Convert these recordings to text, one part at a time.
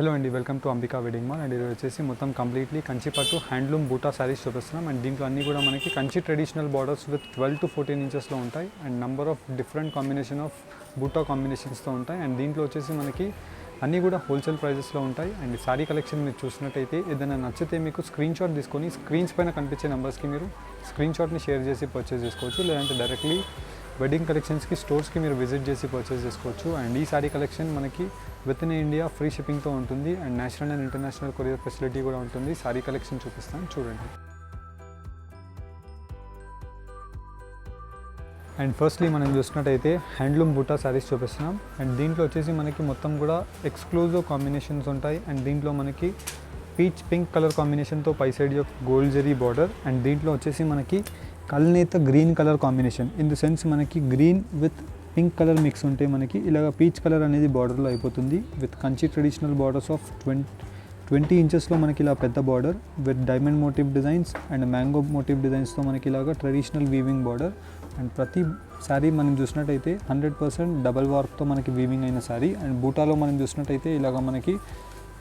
Hello అండి, welcome to Ambika wedding mall. And ఇది వచ్చేసి మొత్తం కంప్లీట్లీ కంచి పట్టు హ్యాండ్లూమ్ బూటా సారీస్ చూపిస్తున్నాం. అండ్ దీంట్లో అన్నీ కూడా మనకి Kanchi traditional borders with 12 to 14 ఇంచెస్లో ఉంటాయి. And number of different combination of బూటా కాంబినేషన్స్తో ఉంటాయి. అండ్ దీంట్లో వచ్చేసి మనకి అన్నీ కూడా హోల్సేల్ ప్రైజెస్లో ఉంటాయి. అండ్ సారీ కలెక్షన్ మీరు చూసినట్టయితే ఏదైనా నచ్చితే మీకు స్క్రీన్ షాట్ తీసుకొని స్క్రీన్స్ పైన కనిపించే నెంబర్స్కి మీరు స్క్రీన్ షాట్ని షేర్ చేసి పర్చేస్ చేసుకోవచ్చు. లేదంటే డైరెక్ట్లీ వెడ్డింగ్ కలెక్షన్స్కి స్టోర్స్కి మీరు విజిట్ చేసి పర్చేస్ చేసుకోవచ్చు. అండ్ ఈ సారీ కలెక్షన్ మనకి విత్ ఇన్ ఇండియా ఫ్రీ షిప్పింగ్తో ఉంటుంది. And national and international courier facility కూడా ఉంటుంది. సారీ కలెక్షన్ చూపిస్తాను, చూడండి. అండ్ ఫస్ట్లీ మనం చూసినట్టయితే హ్యాండ్లూమ్ బూటా సారీస్ చూపిస్తున్నాం. అండ్ దీంట్లో వచ్చేసి మనకి మొత్తం కూడా ఎక్స్క్లూజివ్ కాంబినేషన్స్ ఉంటాయి. అండ్ దీంట్లో మనకి పీచ్ పింక్ కలర్ కాంబినేషన్తో పై సైడ్ యొక్క గోల్డ్ జరీ బార్డర్. అండ్ దీంట్లో వచ్చేసి మనకి కల్నేత green colour combination, in the sense మనకి green with pink colour mix ఉంటే మనకి ఇలాగ పీచ్ కలర్ అనేది బార్డర్లో అయిపోతుంది. With Kanchi traditional borders of 20 ఇంచెస్లో మనకి ఇలా పెద్ద border with diamond motive designs and mango motive డిజైన్స్తో మనకి ఇలాగ ట్రెడిషనల్ వీవింగ్ బార్డర్. అండ్ ప్రతి శారీ మనం చూసినట్టయితే 100% డబల్ వర్క్తో మనకి వీవింగ్ అయిన శారీ. అండ్ బూటాలో మనం చూసినట్టయితే ఇలాగ మనకి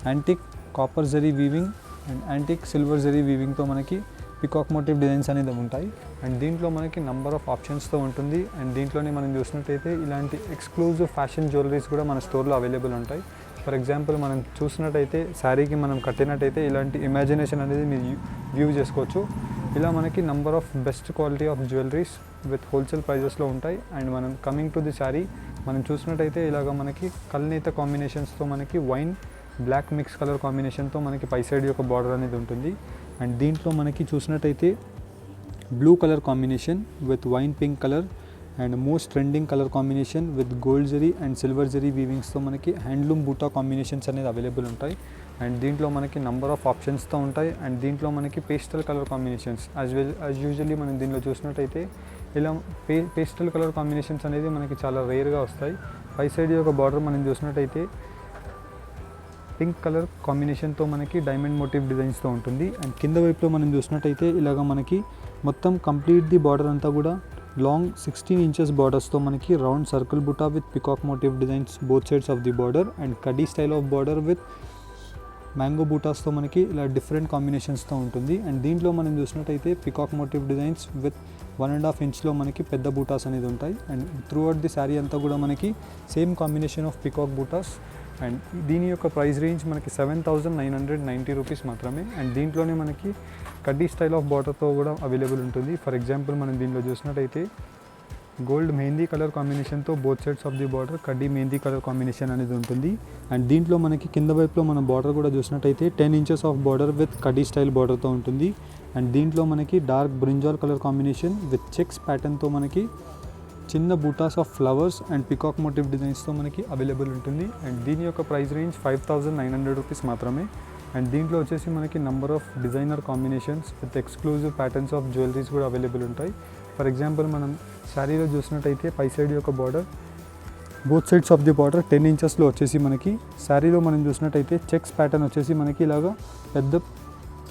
antique copper zari weaving and antique silver zari వీవింగ్తో మనకి పికాక్ మోటివ్ డిజైన్స్ అనేది ఉంటాయి. అండ్ దీంట్లో మనకి నంబర్ ఆఫ్ ఆప్షన్స్తో ఉంటుంది. అండ్ దీంట్లోనే మనం చూసినట్టయితే ఇలాంటి ఎక్స్క్లూజివ్ ఫ్యాషన్ జ్యువెలరీస్ కూడా మన స్టోర్లో అవైలబుల్ ఉంటాయి. ఫర్ ఎగ్జాంపుల్ మనం చూసినట్టయితే శారీకి మనం కట్టినట్టయితే ఇలాంటి ఇమాజినేషన్ అనేది మీరు వ్యూ చేసుకోవచ్చు. ఇలా మనకి number of best quality of jewelleries with wholesale ప్రైజెస్లో ఉంటాయి. అండ్ మనం కమింగ్ టు ది శారీ మనం చూసినట్టయితే ఇలాగ మనకి కల్నేత కాంబినేషన్స్తో మనకి వైన్ బ్లాక్ మిక్స్ కలర్ కాంబినేషన్తో మనకి పై సైడ్ యొక్క బార్డర్ అనేది ఉంటుంది. అండ్ దీంట్లో మనకి చూసినట్టయితే blue colour combination with wine pink colour and most trending colour combination with gold zari and silver zari వీవింగ్స్తో మనకి హ్యాండ్లూమ్ బూటా కాంబినేషన్స్ అనేది అవైలబుల్ ఉంటాయి. అండ్ దీంట్లో మనకి నంబర్ ఆఫ్ ఆప్షన్స్తో ఉంటాయి. అండ్ దీంట్లో మనకి pastel colour combinations as usually మనం దీనిలో చూసినట్టయితే ఇలా పేస్టల్ కలర్ కాంబినేషన్స్ అనేది మనకి చాలా రేర్గా వస్తాయి. పై సైడ్ యొక్క బార్డర్ మనం చూసినట్టయితే పింక్ కలర్ కాంబినేషన్తో మనకి డైమండ్ మోటివ్ డిజైన్స్తో ఉంటుంది. అండ్ కింద వైపులో మనం చూసినట్టయితే ఇలాగ మనకి మొత్తం కంప్లీట్ ది బార్డర్ అంతా కూడా లాంగ్ 16 ఇంచెస్ బార్డర్స్తో మనకి round circle buta with peacock motive designs both sides of the border. And కడీ style of border with mango బూటాస్తో మనకి ఇలా డిఫరెంట్ కాంబినేషన్స్తో ఉంటుంది. అండ్ దీంట్లో మనం చూసినట్టయితే పికాక్ మోటివ్ డిజైన్స్ విత్ 1.5 ఇంచ్లో మనకి పెద్ద బూటాస్ అనేది ఉంటాయి. And throughout the sari అంతా కూడా మనకి సేమ్ కాంబినేషన్ ఆఫ్ పికాక్ బూటాస్. అండ్ దీని యొక్క ప్రైస్ రేంజ్ మనకి 7,990 రూపీస్ మాత్రమే. అండ్ దీంట్లోనే మనకి కడ్డీ స్టైల్ ఆఫ్ బార్డర్తో కూడా అవైలబుల్ ఉంటుంది. ఫర్ ఎగ్జాంపుల్ మనం దీనిలో చూసినట్టయితే గోల్డ్ మెహందీ కలర్ కాంబినేషన్తో both sides of the border కడ్డీ మెహందీ కలర్ కాంబినేషన్ అనేది ఉంటుంది. అండ్ దీంట్లో మనకి కింద వైపులో మన బార్డర్ కూడా చూసినట్టయితే 10 ఇంచెస్ ఆఫ్ బార్డర్ విత్ కడ్డీ స్టైల్ బార్డర్తో ఉంటుంది. అండ్ దీంట్లో మనకి dark brinjal colour combination with checks ప్యాటర్న్తో మనకి చిన్న బూటాస్ of flowers and peacock motif డిజైన్స్తో మనకి అవైలబుల్ ఉంటుంది. అండ్ దీని యొక్క ప్రైస్ రేంజ్ 5,900 రూపీస్ మాత్రమే. అండ్ దీంట్లో వచ్చేసి మనకి number of designer combinations with exclusive patterns of jewelleries కూడా అవైలబుల్ ఉంటాయి. ఫర్ ఎగ్జాంపుల్ మనం శారీలో చూసినట్టయితే పై సైడ్ యొక్క border both sides of the border 10 ఇంచెస్లో వచ్చేసి మనకి శారీలో మనం చూసినట్టయితే చెక్స్ ప్యాటర్న్ వచ్చేసి మనకి ఇలాగా పెద్ద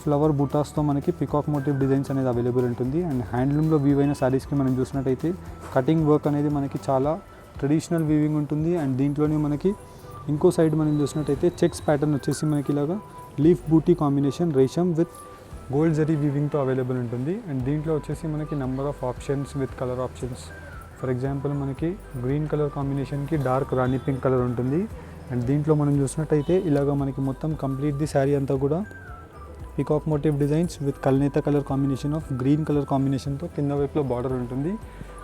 ఫ్లవర్ బూటాస్తో మనకి పికాక్ మోటివ్ డిజైన్స్ అనేది అవైలబుల్ ఉంటుంది. అండ్ హ్యాండ్లూమ్లో వీవ్ అయిన శారీస్కి మనం చూసినట్టయితే కటింగ్ వర్క్ అనేది మనకి చాలా ట్రెడిషనల్ వీవింగ్ ఉంటుంది. అండ్ దీంట్లోనే మనకి ఇంకో సైడ్ మనం చూసినట్టయితే చెక్స్ ప్యాటర్న్ వచ్చేసి మనకి ఇలాగా లీఫ్ బూటీ కాంబినేషన్ రేషమ్ విత్ గోల్డ్ జరీ వీవింగ్తో అవైలబుల్ ఉంటుంది. అండ్ దీంట్లో వచ్చేసి మనకి number of options with colour options. For example మనకి గ్రీన్ కలర్ కాంబినేషన్కి డార్క్ రాణి పింక్ కలర్ ఉంటుంది. అండ్ దీంట్లో మనం చూసినట్టయితే ఇలాగ మనకి మొత్తం కంప్లీట్ ది శారీ అంతా కూడా పికాక్ మోటివ్ డిజైన్స్ విత్ కల్నేత colour combination of green colour కాంబినేషన్తో కింద వైపులో బార్డర్ ఉంటుంది.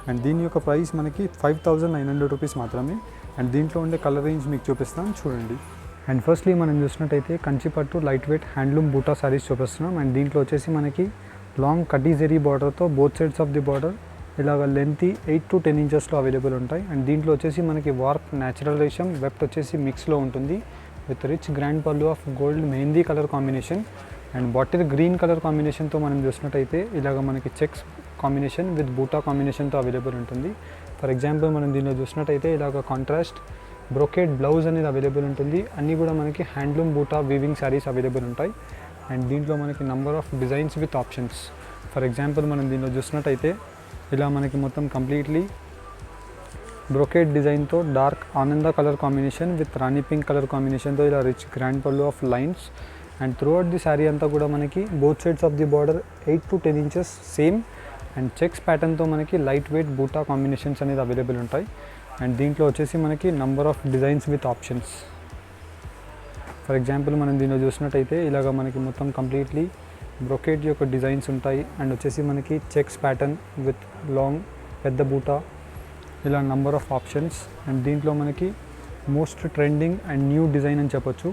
అండ్ దీని యొక్క ప్రైస్ మనకి 5,900 రూపీస్ మాత్రమే. అండ్ దీంట్లో ఉండే కలర్ రేంజ్ మీకు చూపిస్తాను, చూడండి. అండ్ ఫస్ట్లీ మనం చూసినట్టయితే కంచి పట్టు లైట్ వెయిట్ హ్యాండ్లూమ్ బూటా సారీస్ చూపిస్తున్నాం. అండ్ దీంట్లో వచ్చేసి మనకి లాంగ్ కడ్డీ జరీ బార్డర్తో both sides of the border ఇలాగ లెంతీ 8 to 10 ఇంచెస్లో అవైలబుల్ ఉంటాయి. అండ్ దీంట్లో వచ్చేసి మనకి వార్ప్ న్యాచురల్ రేషమ్ వెబ్ట్ వచ్చేసి మిక్స్లో ఉంటుంది విత్ రిచ్ గ్రాండ్ పళ్ళు ఆఫ్ గోల్డ్ మెహందీ colour combination. And bottle green colour కాంబినేషన్తో మనం చూసినట్టయితే ఇలాగ మనకి చెక్స్ కాంబినేషన్ విత్ బూటా కాంబినేషన్తో అవైలబుల్ ఉంటుంది. ఫర్ ఎగ్జాంపుల్ మనం దీనిలో చూసినట్టయితే ఇలాగ కాంట్రాస్ట్ బ్రోకేడ్ బ్లౌజ్ అనేది అవైలబుల్ ఉంటుంది. అన్నీ కూడా మనకి హ్యాండ్లూమ్ బూటా వీవింగ్ శారీస్ అవైలబుల్ ఉంటాయి. అండ్ దీంట్లో మనకి number of designs with options. For example మనం దీనిలో చూసినట్టయితే ఇలా మనకి మొత్తం కంప్లీట్లీ బ్రొకేట్ డిజైన్తో డార్క్ ఆనంద colour combination with Rani pink colour కాంబినేషన్తో ఇలా రిచ్ గ్రాండ్ పళ్ళు of lines and throughout the sari అంతా కూడా మనకి both sides of the border 8 to 10 inches same and checks ప్యాటర్న్తో మనకి లైట్ వెయిట్ బూటా కాంబినేషన్స్ అనేది అవైలబుల్ ఉంటాయి. అండ్ దీంట్లో వచ్చేసి మనకి number of designs with options. For example మనం దీనిలో చూసినట్టయితే ఇలాగ మనకి మొత్తం కంప్లీట్లీ బ్రొకేట్ యొక్క డిజైన్స్ ఉంటాయి అండ్ వచ్చేసి మనకి చెక్స్ ప్యాటర్న్ విత్ లాంగ్ పెద్ద బూటా ఇలా నంబర్ ఆఫ్ ఆప్షన్స్. అండ్ దీంట్లో మనకి most trending and new design అని చెప్పొచ్చు.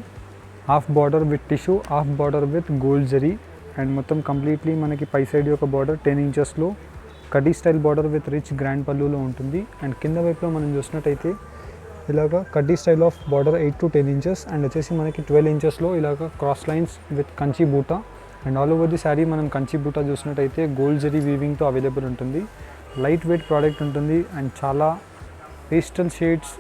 Half border with tissue, half border with gold zari and మొత్తం కంప్లీట్లీ మనకి పై సైడ్ యొక్క బార్డర్ 10 ఇంచెస్లో కడీ style border with rich grand పళ్ళులో ఉంటుంది. అండ్ కింద వైపులో మనం చూసినట్టయితే ఇలాగ కడ్డీ style of border 8 to 10 inches and వచ్చేసి మనకి 12 ఇంచెస్లో ఇలాగ క్రాస్ లైన్స్ విత్ కంచి బూటా and all over the sari మనం కంచి బూటా చూసినట్టయితే గోల్డ్ జరీ వీవింగ్తో అవైలబుల్ ఉంటుంది. లైట్ వెయిట్ ప్రోడక్ట్ ఉంటుంది అండ్ చాలా pastel shades,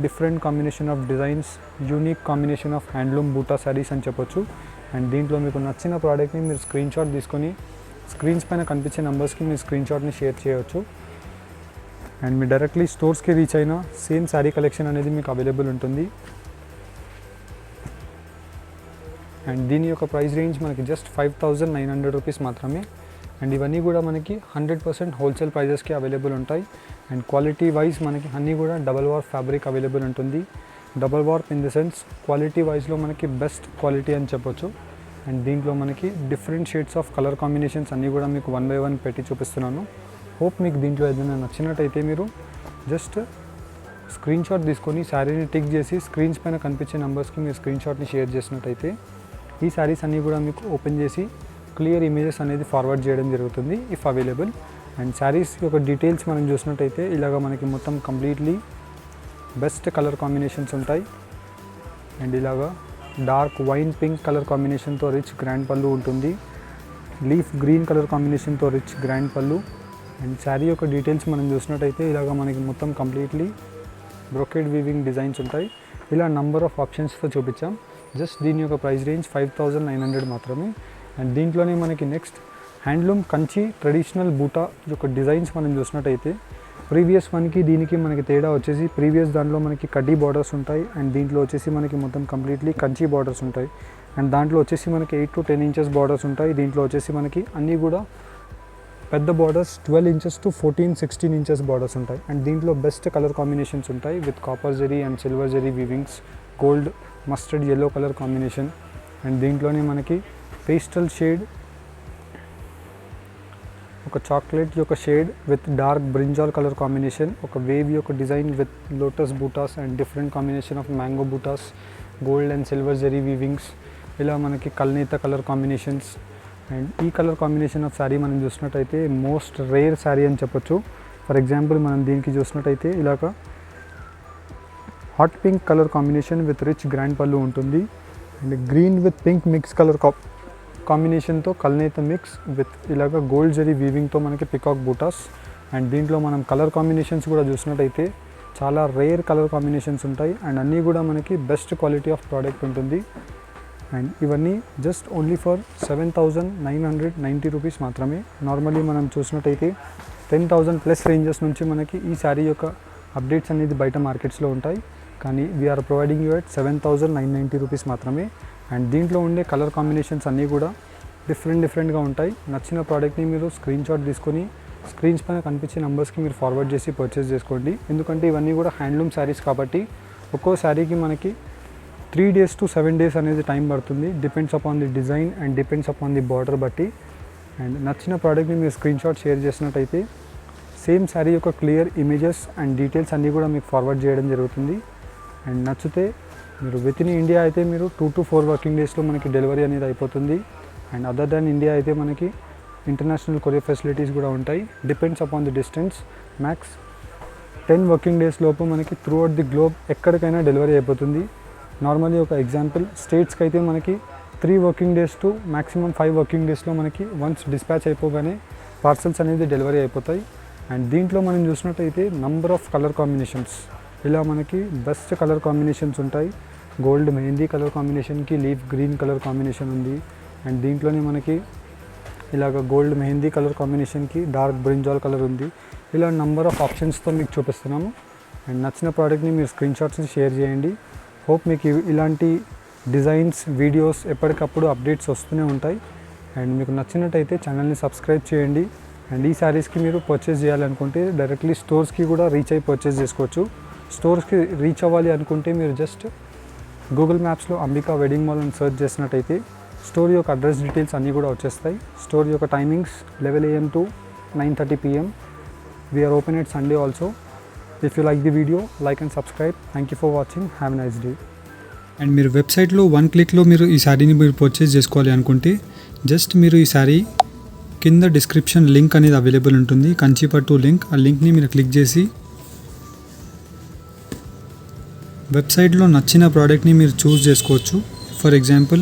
different combination of designs, unique combination of handloom బూటా శారీస్ అని చెప్పొచ్చు. అండ్ దీంట్లో మీకు నచ్చిన ప్రోడక్ట్ని మీరు స్క్రీన్ షాట్ తీసుకొని స్క్రీన్స్ పైన కనిపించే నెంబర్స్కి మీరు స్క్రీన్ షాట్ని షేర్ చేయవచ్చు. అండ్ మీరు డైరెక్ట్లీ స్టోర్స్కి రీచ్ అయినా సేమ్ శారీ కలెక్షన్ అనేది మీకు అవైలబుల్ ఉంటుంది. అండ్ దీని యొక్క ప్రైస్ రేంజ్ మనకి జస్ట్ 5,900 రూపీస్ మాత్రమే. అండ్ ఇవన్నీ కూడా మనకి 100% హోల్సేల్ ప్రైజెస్కి అవైలబుల్ ఉంటాయి. అండ్ క్వాలిటీ వైజ్ మనకి అన్నీ కూడా డబల్ వార్ప్ ఫ్యాబ్రిక్ అవైలబుల్ ఉంటుంది. Double warp in the sense quality వైజ్లో మనకి బెస్ట్ క్వాలిటీ అని చెప్పొచ్చు. అండ్ దీంట్లో మనకి different shades of colour combinations అన్నీ కూడా మీకు 1 by 1 పెట్టి చూపిస్తున్నాను. హోప్ మీకు దీంట్లో ఏదైనా నచ్చినట్టయితే మీరు జస్ట్ స్క్రీన్ షాట్ తీసుకొని శారీని టిక్ చేసి స్క్రీన్స్ పైన కనిపించే నెంబర్స్కి మీరు స్క్రీన్ షాట్ని షేర్ చేసినట్టయితే ఈ శారీస్ అన్నీ కూడా మీకు ఓపెన్ చేసి క్లియర్ ఇమేజెస్ అనేది ఫార్వర్డ్ చేయడం జరుగుతుంది ఇఫ్ అవైలబుల్. అండ్ శారీస్ యొక్క డీటెయిల్స్ మనం చూసినట్టయితే ఇలాగ మనకి మొత్తం కంప్లీట్లీ బెస్ట్ కలర్ కాంబినేషన్స్ ఉంటాయి. అండ్ ఇలాగా డార్క్ వైన్ పింక్ కలర్ కాంబినేషన్తో రిచ్ గ్రాండ్ పళ్ళు ఉంటుంది. లీఫ్ గ్రీన్ కలర్ కాంబినేషన్తో రిచ్ గ్రాండ్ పళ్ళు. అండ్ శారీ యొక్క డీటెయిల్స్ మనం చూసినట్టయితే ఇలాగ మనకి మొత్తం కంప్లీట్లీ బ్రొకేడ్ వీవింగ్ డిజైన్స్ ఉంటాయి. ఇలా నంబర్ ఆఫ్ ఆప్షన్స్తో చూపించాం. జస్ట్ దీని యొక్క ప్రైస్ రేంజ్ 5,900 మాత్రమే. అండ్ దీంట్లోనే మనకి నెక్స్ట్ హ్యాండ్లూమ్ కంచి ట్రెడిషనల్ బూటా యొక్క డిజైన్స్ మనం చూసినట్టయితే ప్రీవియస్ వన్కి దీనికి మనకి తేడా వచ్చేసి ప్రీవియస్ దాంట్లో మనకి కడ్డీ బార్డర్స్ ఉంటాయి అండ్ దీంట్లో వచ్చేసి మనకి మొత్తం కంప్లీట్లీ కంచి బార్డర్స్ ఉంటాయి. అండ్ దాంట్లో వచ్చేసి మనకి 8 to 10 ఇంచెస్ బార్డర్స్ ఉంటాయి. దీంట్లో వచ్చేసి మనకి అన్నీ కూడా పెద్ద borders 12 inches to 14, 16 inches borders ఉంటాయి. అండ్ దీంట్లో బెస్ట్ కలర్ కాంబినేషన్స్ ఉంటాయి విత్ కాపర్ జరీ అండ్ సిల్వర్ జరీ weavings, gold mustard yellow colour combination. And దీంట్లోనే మనకి పేస్టల్ షేడ్, ఒక చాక్లెట్ యొక్క shade with dark brinjal colour combination, ఒక వేవ్ యొక్క డిజైన్ విత్ లోటస్ బూటాస్ and different combination of mango బూటాస్, గోల్డ్ అండ్ సిల్వర్ జరీ వీవింగ్స్, ఇలా మనకి కల్నేత కలర్ కాంబినేషన్స్. అండ్ ఈ కలర్ కాంబినేషన్ ఆఫ్ శారీ మనం చూసినట్టయితే మోస్ట్ రేర్ శారీ అని చెప్పొచ్చు. ఫర్ ఎగ్జాంపుల్ మనం దీనికి చూసినట్టయితే ఇలాగ hot pink colour combination with rich grand పళ్ళు ఉంటుంది. And green with pink mix colour కాంబినేషన్తో కల్నేత మిక్స్ విత్ ఇలాగ గోల్డ్ జరీ వీవింగ్తో మనకి పికాక్ బూటాస్. అండ్ దీంట్లో మనం కలర్ కాంబినేషన్స్ కూడా చూసినట్టయితే చాలా రేర్ కలర్ కాంబినేషన్స్ ఉంటాయి అండ్ అన్నీ కూడా మనకి బెస్ట్ క్వాలిటీ ఆఫ్ ప్రోడక్ట్ ఉంటుంది. అండ్ ఇవన్నీ జస్ట్ ఓన్లీ ఫర్ 7,990 రూపీస్ మాత్రమే. నార్మల్లీ మనం చూసినట్టయితే 10,000 ప్లస్ రేంజెస్ నుంచి మనకి ఈ శారీ యొక్క అప్డేట్స్ అనేది బయట మార్కెట్స్లో ఉంటాయి. కానీ we're providing you at 7,990 rupees మాత్రమే. అండ్ దీంట్లో ఉండే కలర్ కాంబినేషన్స్ అన్నీ కూడా డిఫరెంట్గా ఉంటాయి. నచ్చిన ప్రోడక్ట్ని మీరు స్క్రీన్ షాట్ తీసుకొని స్క్రీన్స్ పైన కనిపించే నెంబర్స్కి మీరు ఫార్వర్డ్ చేసి పర్చేస్ చేసుకోండి. ఎందుకంటే ఇవన్నీ కూడా హ్యాండ్లూమ్ శారీస్ కాబట్టి ఒక్కో శారీకి మనకి 3 days to 7 days అనేది టైం పడుతుంది. Depends upon the design and depends upon the border బట్టి. అండ్ నచ్చిన ప్రోడక్ట్ని మీరు స్క్రీన్ షాట్ షేర్ చేసినట్టయితే సేమ్ శారీ యొక్క క్లియర్ ఇమేజెస్ అండ్ డీటెయిల్స్ అన్నీ కూడా మీకు ఫార్వర్డ్ చేయడం జరుగుతుంది. అండ్ నచ్చితే మీరు విత్ ఇన్ ఇండియా అయితే మీరు 2 to 4 వర్కింగ్ డేస్లో మనకి డెలివరీ అనేది అయిపోతుంది. అండ్ అదర్ దాన్ ఇండియా అయితే మనకి ఇంటర్నేషనల్ కొరియర్ ఫెసిలిటీస్ కూడా ఉంటాయి. Depends upon the distance. Max 10 working days లోపు మనకి త్రూ అవుట్ ది గ్లోబ్ ఎక్కడికైనా డెలివరీ అయిపోతుంది. నార్మల్లీ ఒక ఎగ్జాంపుల్ స్టేట్స్కి అయితే మనకి 3 working days to maximum 5 working డేస్లో మనకి వన్స్ డిస్పాచ్ అయిపోగానే పార్సల్స్ అనేది డెలివరీ అయిపోతాయి. అండ్ దీంట్లో మనం చూసినట్టయితే నంబర్ ఆఫ్ కలర్ కాంబినేషన్స్, ఇలా మనకి బెస్ట్ కలర్ కాంబినేషన్స్ ఉంటాయి. గోల్డ్ మెహందీ కలర్ కాంబినేషన్కి లీఫ్ గ్రీన్ కలర్ కాంబినేషన్ ఉంది. అండ్ దీంట్లోనే మనకి ఇలాగ గోల్డ్ మెహందీ కలర్ కాంబినేషన్కి డార్క్ బ్రింజాల్ కలర్ ఉంది. ఇలా నంబర్ ఆఫ్ ఆప్షన్స్తో మీకు చూపిస్తున్నాము. అండ్ నచ్చిన ప్రోడక్ట్ని మీరు స్క్రీన్ షాట్స్ని షేర్ చేయండి. హోప్ మీకు ఇలాంటి డిజైన్స్ వీడియోస్ ఎప్పటికప్పుడు అప్డేట్స్ వస్తూనే ఉంటాయి. అండ్ మీకు నచ్చినట్టయితే ఛానల్ని సబ్స్క్రైబ్ చేయండి. అండ్ ఈ శారీస్కి మీరు పర్చేస్ చేయాలనుకుంటే డైరెక్ట్లీ స్టోర్స్కి కూడా రీచ్ అయ్యి పర్చేస్ చేసుకోవచ్చు. స్టోర్స్కి రీచ్ అవ్వాలి అనుకుంటే మీరు జస్ట్ గూగుల్ మ్యాప్స్లో అంబికా వెడ్డింగ్ మాల్ అని సెర్చ్ చేసినట్టయితే స్టోర్ యొక్క అడ్రస్ డీటెయిల్స్ అన్నీ కూడా వచ్చేస్తాయి. స్టోర్ యొక్క timings 11 AM to 9:30 PM. We are open at Sunday also. If you like the video, like and subscribe. Thank you for watching. Have a nice day. And మీరు వెబ్సైట్లో 1 క్లిక్లో మీరు ఈ శారీని మీరు పర్చేస్ చేసుకోవాలి అనుకుంటే జస్ట్ మీరు ఈ శారీ కింద డిస్క్రిప్షన్ లింక్ అనేది అవైలబుల్ ఉంటుంది, కంచిపట్టు లింక్. ఆ లింక్ని మీరు క్లిక్ చేసి వెబ్సైట్లో నచ్చిన ప్రోడక్ట్ని మీరు చూస్ చేసుకోవచ్చు. ఫర్ ఎగ్జాంపుల్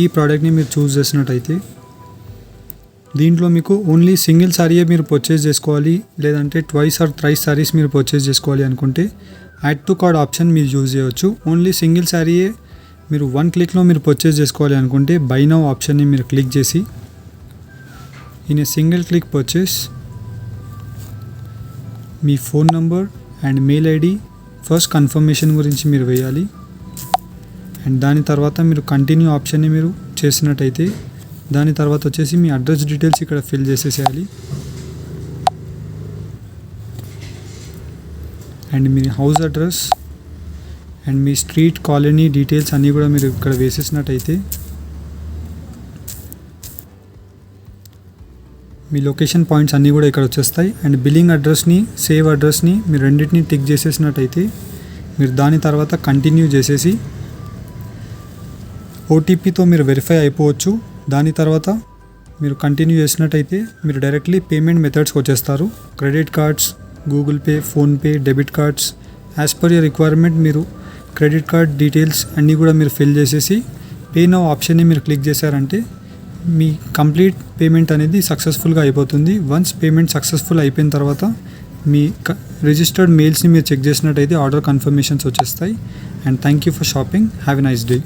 ఈ ప్రోడక్ట్ని మీరు చూస్ చేసినట్టయితే దీంట్లో మీకు ఓన్లీ సింగిల్ శారీయే మీరు పర్చేస్ చేసుకోవాలి, లేదంటే ట్వైస్ ఆర్ థ్రైస్ శారీస్ మీరు పర్చేస్ చేసుకోవాలి అనుకుంటే యాడ్ టు కార్డ్ ఆప్షన్ మీరు యూజ్ చేయవచ్చు. ఓన్లీ సింగిల్ శారీయే మీరు 1 క్లిక్లో మీరు పర్చేస్ చేసుకోవాలి అనుకుంటే బై నౌ ఆప్షన్ని మీరు క్లిక్ చేసి in a single click purchase me phone number and mail ID first confirmation గురించి మీరు వేయాలి. అండ్ దాని తర్వాత మీరు కంటిన్యూ ఆప్షన్ని మీరు చేసినట్టయితే దాని తర్వాత వచ్చేసి మీ అడ్రస్ డీటెయిల్స్ ఇక్కడ ఫిల్ చేసేసేయాలి. అండ్ మీ హౌస్ అడ్రస్ అండ్ మీ స్ట్రీట్ కాలనీ డీటెయిల్స్ అన్నీ కూడా మీరు ఇక్కడ వేసేసినట్టయితే మీ లొకేషన్ పాయింట్స్ అన్నీ కూడా ఇక్కడ వచ్చేస్తాయి. అండ్ బిల్లింగ్ అడ్రస్ని సేవ్ అడ్రస్ని మీరు రెండింటిని టిక్ చేసేసినట్టయితే మీరు దాని తర్వాత కంటిన్యూ చేసేసి ఓటీపీతో మీరు వెరిఫై అయిపోవచ్చు. దాని తర్వాత మీరు కంటిన్యూ చేసినట్టయితే మీరు డైరెక్ట్లీ పేమెంట్ మెథడ్స్కి వచ్చేస్తారు. Credit cards, Google pay, PhonePe, debit cards. As per your requirement మీరు క్రెడిట్ కార్డ్ డీటెయిల్స్ అన్నీ కూడా మీరు ఫిల్ చేసేసి పే నౌ ఆప్షన్ని మీరు క్లిక్ చేశారంటే మీ కంప్లీట్ పేమెంట్ అనేది సక్సెస్ఫుల్గా అయిపోతుంది. వన్స్ పేమెంట్ సక్సెస్ఫుల్ అయిపోయిన తర్వాత మీ రిజిస్టర్డ్ మెయిల్స్ని మీరు చెక్ చేసినట్టయితే ఆర్డర్ కన్ఫర్మేషన్స్ వచ్చేస్తాయి. And thank you for shopping. Have a nice day.